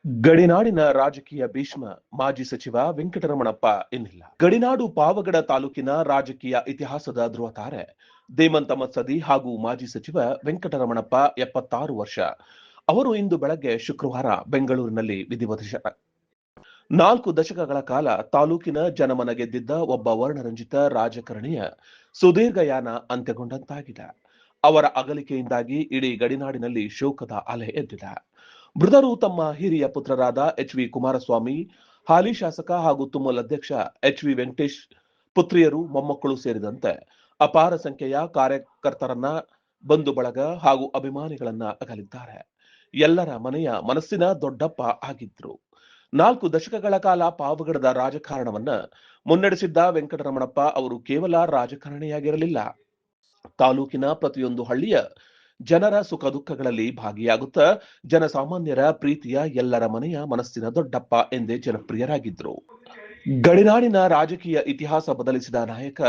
ಗಡಿನಾಡಿನ ರಾಜಕೀಯ ಭೀಷ್ಮ ಮಾಜಿ ಸಚಿವ ವೆಂಕಟರಮಣಪ್ಪ ಇನ್ನಿಲ್ಲ. ಗಡಿನಾಡು ಪಾವಗಡ ತಾಲೂಕಿನ ರಾಜಕೀಯ ಇತಿಹಾಸದ ಧ್ರುವತಾರೆ ಧೀಮಂತ ಮತ್ಸದಿ ಹಾಗೂ ಮಾಜಿ ಸಚಿವ ವೆಂಕಟರಮಣಪ್ಪ 76 ವರ್ಷ. ಅವರು ಇಂದು ಬೆಳಗ್ಗೆ ಶುಕ್ರವಾರ ಬೆಂಗಳೂರಿನಲ್ಲಿ ವಿಧಿವಶರ. 4 ದಶಕಗಳ ಕಾಲ ತಾಲೂಕಿನ ಜನಮನ ಗೆದ್ದಿದ್ದ ಒಬ್ಬ ವರ್ಣರಂಜಿತ ರಾಜಕಾರಣಿಯ ಸುದೀರ್ಘ ಯಾನ ಅಂತ್ಯಗೊಂಡಂತಾಗಿದೆ. ಅವರ ಅಗಲಿಕೆಯಿಂದಾಗಿ ಇಡೀ ಗಡಿನಾಡಿನಲ್ಲಿ ಶೋಕದ ಅಲೆ ಎದ್ದಿದೆ. ಮೃತರು ತಮ್ಮ ಹಿರಿಯ ಪುತ್ರರಾದ ಎಚ್.ವಿ. ಕುಮಾರಸ್ವಾಮಿ, ಹಾಲಿ ಶಾಸಕ ಹಾಗೂ ತುಮಲ್ ಅಧ್ಯಕ್ಷ ಎಚ್.ವಿ. ವೆಂಕಟೇಶ್, ಪುತ್ರಿಯರು, ಮೊಮ್ಮಕ್ಕಳು ಸೇರಿದಂತೆ ಅಪಾರ ಸಂಖ್ಯೆಯ ಕಾರ್ಯಕರ್ತರನ್ನ, ಬಂಧು ಬಳಗ ಹಾಗೂ ಅಭಿಮಾನಿಗಳನ್ನ ಅಗಲಿದ್ದಾರೆ. ಎಲ್ಲರ ಮನೆಯ ಮನಸ್ಸಿನ ದೊಡ್ಡಪ್ಪ ಆಗಿದ್ರು. 4 ದಶಕಗಳ ಕಾಲ ಪಾವಗಡದ ರಾಜಕಾರಣವನ್ನ ಮುನ್ನಡೆಸಿದ್ದ ವೆಂಕಟರಮಣಪ್ಪ ಅವರು ಕೇವಲ ರಾಜಕಾರಣಿಯಾಗಿರಲಿಲ್ಲ, ತಾಲೂಕಿನ ಪ್ರತಿಯೊಂದು ಹಳ್ಳಿಯ ಜನರ ಸುಖ ದುಃಖಗಳಲ್ಲಿ ಭಾಗಿಯಾಗುತ್ತಾ ಜನಸಾಮಾನ್ಯರ ಪ್ರೀತಿಯ ಎಲ್ಲರ ಮನೆಯ ಮನಸ್ಸಿನ ದೊಡ್ಡಪ್ಪ ಎಂದೇ ಜನಪ್ರಿಯರಾಗಿದ್ರು. ಗಡಿನಾಡಿನ ರಾಜಕೀಯ ಇತಿಹಾಸ ಬದಲಿಸಿದ ನಾಯಕ.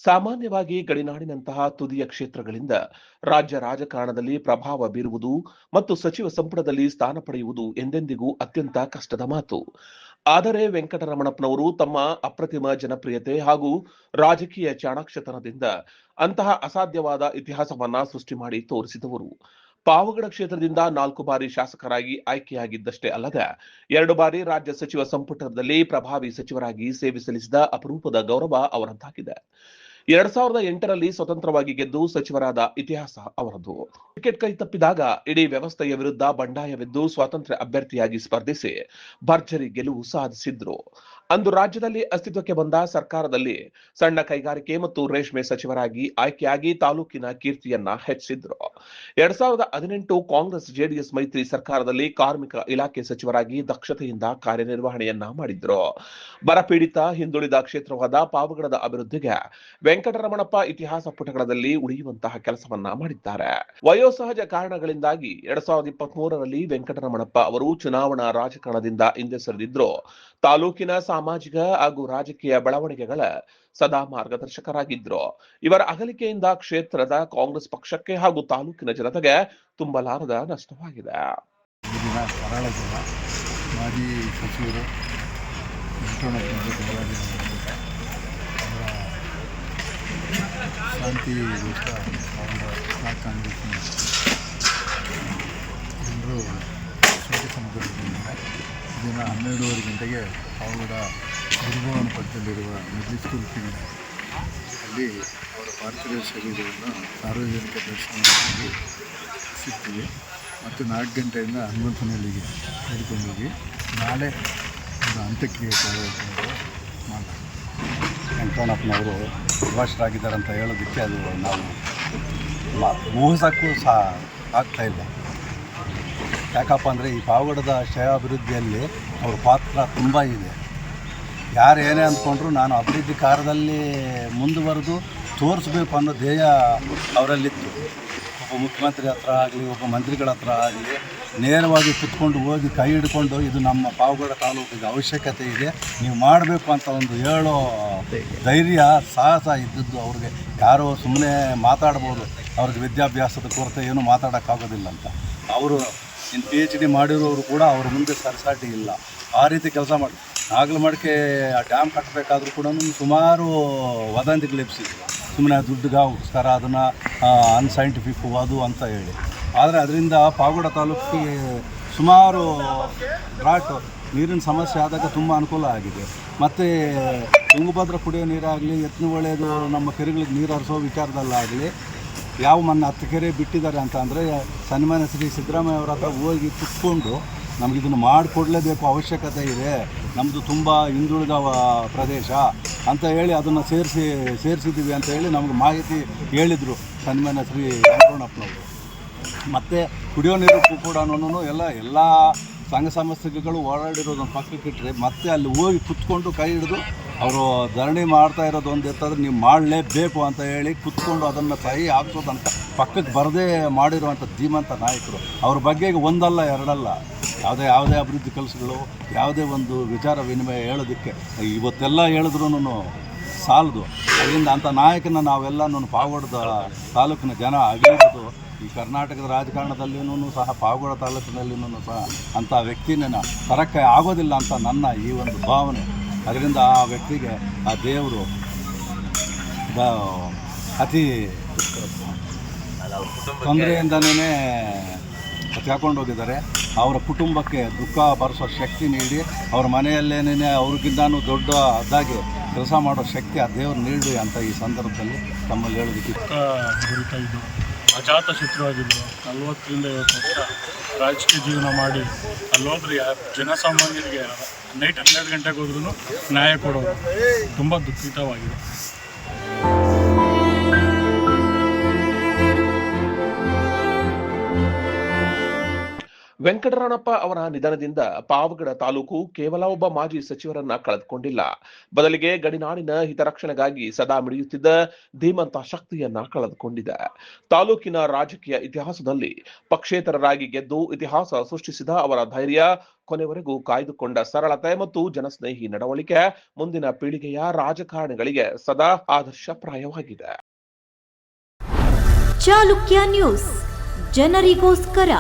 ಸಾಮಾನ್ಯವಾಗಿ ಗಡಿನಾಡಿನಂತಹ ತುದಿಯ ಕ್ಷೇತ್ರಗಳಿಂದ ರಾಜ್ಯ ರಾಜಕಾರಣದಲ್ಲಿ ಪ್ರಭಾವ ಬೀರುವುದು ಮತ್ತು ಸಚಿವ ಸಂಪುಟದಲ್ಲಿ ಸ್ಥಾನ ಪಡೆಯುವುದು ಎಂದೆಂದಿಗೂ ಅತ್ಯಂತ ಕಷ್ಟದ ಮಾತು. ಆದರೆ ವೆಂಕಟರಮಣಪ್ಪನವರು ತಮ್ಮ ಅಪ್ರತಿಮ ಜನಪ್ರಿಯತೆ ಹಾಗೂ ರಾಜಕೀಯ ಚಾಣಾಕ್ಷತನದಿಂದ ಅಂತಹ ಅಸಾಧ್ಯವಾದ ಇತಿಹಾಸವನ್ನ ಸೃಷ್ಟಿ ಮಾಡಿ ತೋರಿಸಿದವರು. ಪಾವಗಡ ಕ್ಷೇತ್ರದಿಂದ 4 ಬಾರಿ ಶಾಸಕರಾಗಿ ಆಯ್ಕೆಯಾಗಿದ್ದಷ್ಟೇ ಅಲ್ಲದೆ 2 ಬಾರಿ ರಾಜ್ಯ ಸಚಿವ ಸಂಪುಟದಲ್ಲಿ ಪ್ರಭಾವಿ ಸಚಿವರಾಗಿ ಸೇವೆ ಸಲ್ಲಿಸಿದ ಅಪರೂಪದ ಗೌರವ ಅವರದ್ದಾಗಿದೆ. 2008ರಲ್ಲಿ ಸ್ವತಂತ್ರವಾಗಿ ಗೆದ್ದು ಸಚಿವರಾದ ಇತಿಹಾಸ ಅವರದು. ಟಿಕೆಟ್ ಕೈ ತಪ್ಪಿದಾಗ ಇಡೀ ವ್ಯವಸ್ಥೆಯ ವಿರುದ್ಧ ಬಂಡಾಯವೆದ್ದು ಸ್ವಾತಂತ್ರ್ಯ ಅಭ್ಯರ್ಥಿಯಾಗಿ ಸ್ಪರ್ಧಿಸಿ ಭರ್ಜರಿ ಗೆಲುವು ಸಾಧಿಸಿದ್ರು. ಅಂದು ರಾಜ್ಯದಲ್ಲಿ ಅಸ್ತಿತ್ವಕ್ಕೆ ಬಂದ ಸರ್ಕಾರದಲ್ಲಿ ಸಣ್ಣ ಕೈಗಾರಿಕೆ ಮತ್ತು ರೇಷ್ಮೆ ಸಚಿವರಾಗಿ ಆಯ್ಕೆಯಾಗಿ ತಾಲೂಕಿನ ಕೀರ್ತಿಯನ್ನ ಹೆಚ್ಚಿಸಿದ್ರು. 2018 ಕಾಂಗ್ರೆಸ್ ಜೆಡಿಎಸ್ ಮೈತ್ರಿ ಸರ್ಕಾರದಲ್ಲಿ ಕಾರ್ಮಿಕ ಇಲಾಖೆ ಸಚಿವರಾಗಿ ದಕ್ಷತೆಯಿಂದ ಕಾರ್ಯನಿರ್ವಹಣೆಯನ್ನ ಮಾಡಿದ್ರು. ಬರಪೀಡಿತ ಹಿಂದುಳಿದ ಕ್ಷೇತ್ರವಾದ ಪಾವಗಡದ ಅಭಿವೃದ್ಧಿಗೆ ವೆಂಕಟರಮಣಪ್ಪ ಇತಿಹಾಸ ಪುಟಗಳಲ್ಲಿ ಉಳಿಯುವಂತಹ ಕೆಲಸವನ್ನ ಮಾಡಿದ್ದಾರೆ. ವಯೋಸಹಜ ಕಾರಣಗಳಿಂದಾಗಿ 2023ರಲ್ಲಿ ವೆಂಕಟರಮಣಪ್ಪ ಅವರು ಚುನಾವಣಾ ರಾಜಕಾರಣದಿಂದ ಹಿಂದೆ ಸರಿದಿದ್ರು. ತಾಲೂಕಿನ ಸಾಮಾಜಿಕ ಹಾಗೂ ರಾಜಕೀಯ ಬೆಳವಣಿಗೆಗಳ ಸದಾ ಮಾರ್ಗದರ್ಶಕರಾಗಿದ್ರು. ಇವರ ಅಗಲಿಕೆಯಿಂದ ಕ್ಷೇತ್ರದ ಕಾಂಗ್ರೆಸ್ ಪಕ್ಷಕ್ಕೆ ಹಾಗೂ ತಾಲೂಕಿನ ಜನತೆಗೆ ತುಂಬಲಾರದ ನಷ್ಟವಾಗಿದೆ. ಮಾಜಿ ಸಚಿವರು ಶಾಂತಿಗೋಸ್ಕರ ಅವರ ಕಾಂಗ್ರೆಸ್ನ ಎಲ್ಲರೂ ಶಾಂತಿ ಸಮುದ್ರದಿಂದ ದಿನ 12:30 ಗಂಟೆಗೆ ಪಾವಗಡ ಗುರುಭವನ ಪಕ್ಕದಲ್ಲಿರುವ ಮಿಡ್ಲ್ ಸ್ಕೂಲ್ ಫೀಲ್ಡ್ ಅಲ್ಲಿ ಅವರ ಪಾರ್ಥಿವ ಶರೀರವನ್ನು ಸಾರ್ವಜನಿಕ ದರ್ಶನವಾಗಿ ಸಿಗ್ತೀವಿ. ಮತ್ತು 4 ಗಂಟೆಯಿಂದ ಹನುಮಂತನಹಳ್ಳಿಗೆ ಹಿಡ್ಕೊಂಡೋಗಿ ನಾಳೆ ಅವರ ಅಂತ್ಯಕ್ರಿಯೆ ಕಾರ್ಯಕ್ರಮ ಮಾಡಿ. ವೆಂಕಟರಮಣಪ್ಪನವರು ವಿವಶರಾಗಿದ್ದಾರೆ ಅಂತ ಹೇಳೋದಕ್ಕೆ ಅದು ನಾವು ಊಹಿಸೋಕ್ಕೂ ಸಹ ಆಗ್ತಾಯಿಲ್ಲ. ಯಾಕಪ್ಪ ಅಂದರೆ ಈ ಪಾವಗಡದ ಕ್ಷೇಮಾಭಿವೃದ್ಧಿಯಲ್ಲಿ ಅವ್ರ ಪಾತ್ರ ತುಂಬ ಇದೆ. ಯಾರು ಏನೇ ಅಂದ್ಕೊಂಡ್ರು ನಾನು ಅಭಿವೃದ್ಧಿ ಕಾರ್ಯದಲ್ಲಿ ಮುಂದುವರೆದು ತೋರಿಸ್ಬೇಕು ಅನ್ನೋ ಧ್ಯೇಯ ಅವರಲ್ಲಿತ್ತು. ಒಬ್ಬ ಮುಖ್ಯಮಂತ್ರಿ ಹತ್ರ ಆಗಲಿ, ಒಬ್ಬ ಮಂತ್ರಿಗಳ ಹತ್ರ ಆಗಲಿ ನೇರವಾಗಿ ಕುತ್ಕೊಂಡು ಹೋಗಿ ಕೈ ಹಿಡ್ಕೊಂಡು ಇದು ನಮ್ಮ ಪಾವಗಡ ತಾಲೂಕಿಗೆ ಅವಶ್ಯಕತೆ ಇದೆ, ನೀವು ಮಾಡಬೇಕು ಅಂತ ಒಂದು ಹೇಳೋ ಧೈರ್ಯ ಸಾಹಸ ಇದ್ದದ್ದು ಅವ್ರಿಗೆ. ಯಾರೋ ಸುಮ್ಮನೆ ಮಾತಾಡ್ಬೋದು, ಅವ್ರಿಗೆ ವಿದ್ಯಾಭ್ಯಾಸದ ಕೊರತೆ ಏನೂ ಮಾತಾಡೋಕ್ಕಾಗೋದಿಲ್ಲ ಅಂತ. ಅವರು ಇನ್ನು PhD ಮಾಡಿರೋರು ಕೂಡ ಅವ್ರ ಮುಂದೆ ಸರಿಸಾಟಿ ಇಲ್ಲ. ಆ ರೀತಿ ಕೆಲಸ ಮಾಡಿ ನಾಗಲಮಡಿಕೆ ಡ್ಯಾಮ್ ಕಟ್ಟಬೇಕಾದ್ರೂ ಕೂಡ ಸುಮಾರು ವದಂತಿಗಳು ಎಬ್ಸಿದ್ರು. ಸುಮ್ಮನೆ ದುಡ್ಡುಗೋಸ್ಕರ ಅದನ್ನು ಅನ್ಸೈಂಟಿಫಿಕ್ ಅದು ಅಂತ ಹೇಳಿ. ಆದರೆ ಅದರಿಂದ ಪಾವಗಡ ತಾಲೂಕಿಗೆ ಸುಮಾರು ಘಾಟ್ ನೀರಿನ ಸಮಸ್ಯೆ ಆದಾಗ ತುಂಬ ಅನುಕೂಲ ಆಗಿದೆ. ಮತ್ತು ತುಂಗಭದ್ರಾ ಕುಡಿಯೋ ನೀರಾಗಲಿ, ಒಳ್ಳೆಯದು ನಮ್ಮ ಕೆರೆಗಳಿಗೆ ನೀರು ಹರಿಸೋ ವಿಚಾರದಲ್ಲಾಗಲಿ ಯಾವ ಮೊನ್ನೆ 10 ಕೆರೆ ಬಿಟ್ಟಿದ್ದಾರೆ ಅಂತ ಅಂದರೆ ಸನ್ಮಾನ್ಯ ಶ್ರೀ ಸಿದ್ದರಾಮಯ್ಯ ಅವರ ಹತ್ರ ಹೋಗಿ ಕುತ್ಕೊಂಡು ನಮಗಿದನ್ನು ಮಾಡಿಕೊಡ್ಲೇಬೇಕು, ಅವಶ್ಯಕತೆ ಇದೆ, ನಮ್ಮದು ತುಂಬ ಹಿಂದುಳಿದ ಪ್ರದೇಶ ಅಂತ ಹೇಳಿ ಅದನ್ನು ಸೇರಿಸಿದ್ದೀವಿ ಅಂತ ಹೇಳಿ ನಮಗೆ ಮಾಹಿತಿ ಹೇಳಿದರು ಸನ್ಮಾನ್ಯ ಶ್ರೀ ವೆಂಕಟರಮಣಪ್ಪನವರು. ಮತ್ತು ಕುಡಿಯೋ ನೀರು ಕೂಡ ಎಲ್ಲ ಸಂಘ ಸಂಸ್ಥೆಗಳು ಓಡಾಡಿರೋದನ್ನು ಪಕ್ಕಕ್ಕಿಟ್ಟರೆ ಮತ್ತೆ ಅಲ್ಲಿ ಹೋಗಿ ಕುತ್ಕೊಂಡು ಕೈ ಹಿಡಿದು ಅವರು ಧರಣಿ ಮಾಡ್ತಾ ಇರೋದು ಒಂದು ಇರ್ತದ್ರೆ ನೀವು ಮಾಡಲೇಬೇಕು ಅಂತ ಹೇಳಿ ಕುತ್ಕೊಂಡು ಅದನ್ನು ಸಹಿ ಹಾಕ್ಸೋದಂತ ಪಕ್ಕಕ್ಕೆ ಬರದೇ ಮಾಡಿರುವಂಥ ಧೀಮಂತ ನಾಯಕರು. ಅವ್ರ ಬಗ್ಗೆ ಒಂದಲ್ಲ ಎರಡಲ್ಲ ಯಾವುದೇ ಅಭಿವೃದ್ಧಿ ಕೆಲಸಗಳು, ಯಾವುದೇ ಒಂದು ವಿಚಾರ ವಿನಿಮಯ ಹೇಳೋದಕ್ಕೆ ಇವತ್ತೆಲ್ಲ ಹೇಳಿದ್ರೂ ಸಾಲದು. ಅದರಿಂದ ಅಂಥ ನಾಯಕನ ನಾವೆಲ್ಲ ಪಾವಗಡದ ತಾಲೂಕಿನ ಜನ ಆಗಿರೋದು ಈ ಕರ್ನಾಟಕದ ರಾಜಕಾರಣದಲ್ಲಿನೂ ಸಹ ಪಾವಗಡ ತಾಲೂಕಿನಲ್ಲಿನೂ ಸಹ ಅಂಥ ವ್ಯಕ್ತಿನ ತರಕ್ಕೆ ಆಗೋದಿಲ್ಲ ಅಂತ ನನ್ನ ಈ ಒಂದು ಭಾವನೆ. ಅದರಿಂದ ಆ ವ್ಯಕ್ತಿಗೆ ಆ ದೇವರು ಅತಿ ತೊಂದರೆಯಿಂದನೇ ಕರ್ಕೊಂಡು ಹೋಗಿದ್ದಾರೆ. ಅವರ ಕುಟುಂಬಕ್ಕೆ ದುಃಖ ಭರಿಸೋ ಶಕ್ತಿ ನೀಡಿ, ಅವ್ರ ಮನೆಯಲ್ಲೇನೇ ಅವ್ರಿಗಿಂತನೂ ದೊಡ್ಡದಾಗಿ ಕೆಲಸ ಮಾಡೋ ಶಕ್ತಿ ಆ ದೇವರು ನೀಡಿ ಅಂತ ಈ ಸಂದರ್ಭದಲ್ಲಿ ತಮ್ಮಲ್ಲಿ ಹೇಳೋದಕ್ಕೆ ಇದು ಅಜಾತ ಶತ್ರುವಾಗಿದ್ದರು. 40ರಿಂದ 50 ವರ್ಷ ರಾಜಕೀಯ ಜೀವನ ಮಾಡಿ ಅಲ್ಲೋದ್ರೆ ಜನಸಾಮಾನ್ಯರಿಗೆ ನೈಟ್ 12 ಗಂಟೆಗೆ ಹೋದ್ರೂ ನ್ಯಾಯ ಕೊಡೋದು ತುಂಬ ದುಃಖಿತವಾಗಿದೆ. ವೆಂಕಟರಮಣಪ್ಪ ಅವರ ನಿಧನದಿಂದ ಪಾವಗಡ ತಾಲೂಕು ಕೇವಲ ಒಬ್ಬ ಮಾಜಿ ಸಚಿವರನ್ನ ಕಳೆದುಕೊಂಡಿಲ್ಲ, ಬದಲಿಗೆ ಗಡಿನಾಡಿನ ಹಿತರಕ್ಷಣೆಗಾಗಿ ಸದಾ ಮಿಡಿಯುತ್ತಿದ್ದ ಧೀಮಂತ ಶಕ್ತಿಯನ್ನ ಕಳೆದುಕೊಂಡಿದೆ. ತಾಲೂಕಿನ ರಾಜಕೀಯ ಇತಿಹಾಸದಲ್ಲಿ ಪಕ್ಷೇತರರಾಗಿ ಗೆದ್ದು ಇತಿಹಾಸ ಸೃಷ್ಟಿಸಿದ ಅವರ ಧೈರ್ಯ, ಕೊನೆವರೆಗೂ ಕಾಯ್ದುಕೊಂಡ ಸರಳತೆ ಮತ್ತು ಜನಸ್ನೇಹಿ ನಡವಳಿಕೆ ಮುಂದಿನ ಪೀಳಿಗೆಯ ರಾಜಕಾರಣಿಗಳಿಗೆ ಸದಾ ಆದರ್ಶಪ್ರಾಯವಾಗಿದೆ. ಚಾಲುಕ್ಯ ನ್ಯೂಸ್, ಜನರಿಗೋಸ್ಕರ.